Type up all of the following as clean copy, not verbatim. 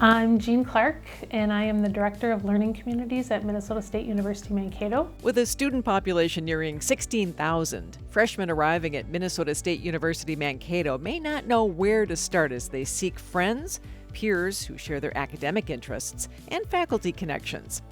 I'm Jean Clarke, and I am the Director of Learning Communities at Minnesota State University Mankato. With a student population nearing 16,000, freshmen arriving at Minnesota State University Mankato may not know where to start as they seek friends, peers who share their academic interests, and faculty connections.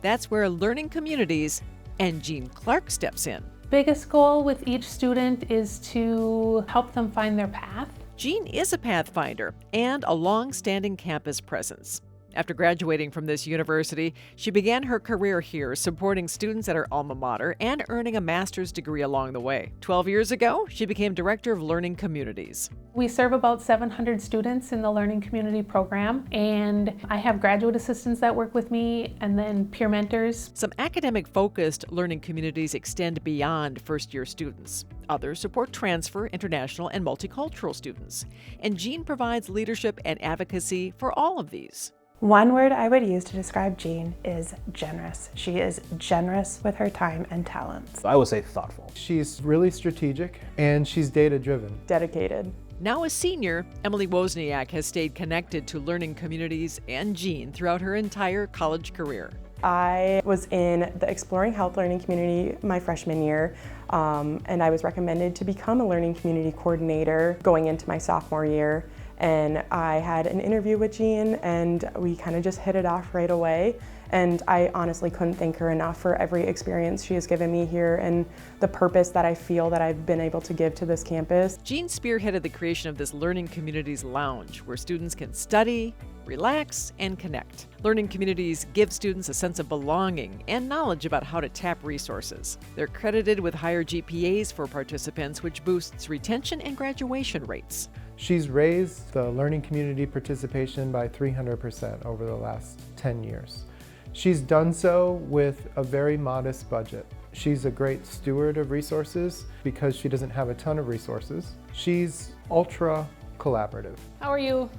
That's where Learning Communities and Jean Clarke steps in. Biggest goal with each student is to help them find their path. Jean is a Pathfinder and a long-standing campus presence. After graduating from this university, she began her career here supporting students at her alma mater and earning a master's degree along the way. 12 years ago, she became Director of Learning Communities. We serve about 700 students in the Learning Community program, and I have graduate assistants that work with me and then peer mentors. Some academic-focused learning communities extend beyond first-year students. Others support transfer, international, and multicultural students. And Jean provides leadership and advocacy for all of these. One word I would use to describe Jean is generous. She is generous with her time and talents. I would say thoughtful. She's really strategic and she's data-driven. Dedicated. Now a senior, Emily Wozniak has stayed connected to Learning Communities and Jean throughout her entire college career. I was in the Exploring Health Learning Community my freshman year, and I was recommended to become a Learning Community Coordinator going into my sophomore year. And I had an interview with Jean, and we kind of just hit it off right away. And I honestly couldn't thank her enough for every experience she has given me here and the purpose that I feel that I've been able to give to this campus. Jean spearheaded the creation of this Learning Communities Lounge, where students can study, relax, and connect. Learning Communities give students a sense of belonging and knowledge about how to tap resources. They're credited with higher GPAs for participants, which boosts retention and graduation rates. She's raised the learning community participation by 300% over the last 10 years. She's done so with a very modest budget. She's a great steward of resources because she doesn't have a ton of resources. She's ultra collaborative. How are you?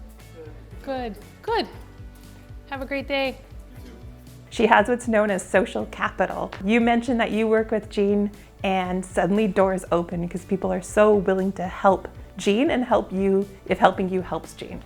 Good. Good. Have a great day. She has what's known as social capital. You mentioned that you work with Jean and suddenly doors open because people are so willing to help Jean and help you if helping you helps Jean.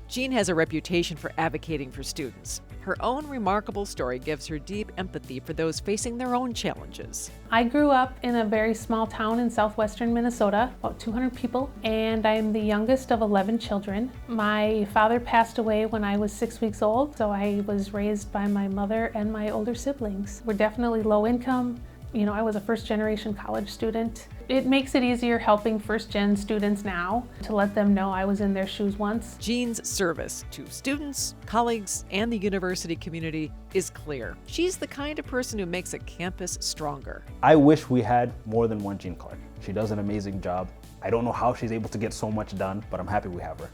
Jean has a reputation for advocating for students. Her own remarkable story gives her deep empathy for those facing their own challenges. I grew up in a very small town in southwestern Minnesota, about 200 people, and I'm the youngest of 11 children. My father passed away when I was 6 weeks old, so I was raised by my mother and my older siblings. We're definitely low income. You know, I was a first-generation college student. It makes it easier helping first-gen students now to let them know I was in their shoes once. Jean's service to students, colleagues, and the university community is clear. She's the kind of person who makes a campus stronger. I wish we had more than one Jean Clarke. She does an amazing job. I don't know how she's able to get so much done, but I'm happy we have her.